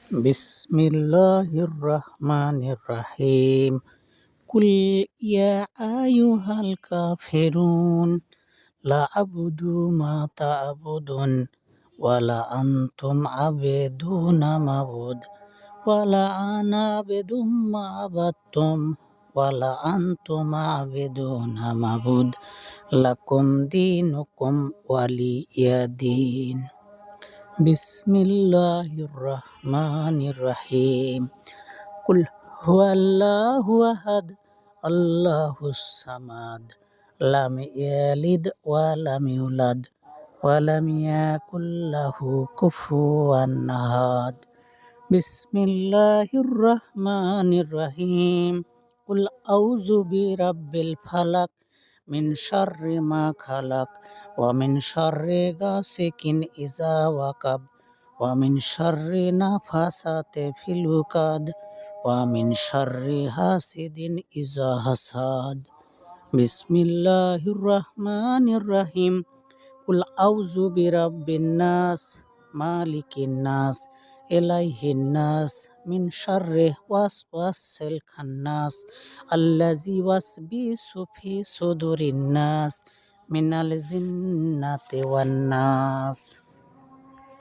বিসমিল্লাহির রহমানির রহিম। কুল ইয়া আইয়ুহাল কাফিরুন লা আবুদু মা তা'বুদুন ওয়ালা আনতুম আবিদুনা মাবুদ ওয়ালা আনা আবিদুম মা আবাদতুম ওয়ালা আনতুম আবিদুনা মাবুদ লাকুম দীনুকুম ওয়ালিয়া দীন। বিসমিল্লাহির রহমানির রহিম। কুল হুয়াল্লাহু আহাদ আল্লাহুস সামাদ লাম ইয়ালিদ ওয়া লাম ইউলাদ ওয়া লাম ইয়াকুল লাহু কুফুয়ান আহাদ। বিসমিল্লাহির রহমানির রহিম। কুল আউযু বিরাব্বিল ফালাক মিন শাররি মা খালাক ওয়া মিন শাররি গাসিকিন ইযা ওয়াকাব ওয়া মিন শাররি নাফাসাতি ফিল উকাদ ওয়া মিন শাররি হাসিদিন ইযা হাসাদ। বিসমিল্লাহির রহমানির রহিম। কুল আউযু বিরাব্বিন নাস মালিকিন নাস ইলাইহিন নাস মিন শাররি ওয়াসওয়াসিল খান্নাস আল্লাযী ওয়াসবিসু ফি সুদুরিন নাস মিনাল জিন্নাতি ওয়ান নাস।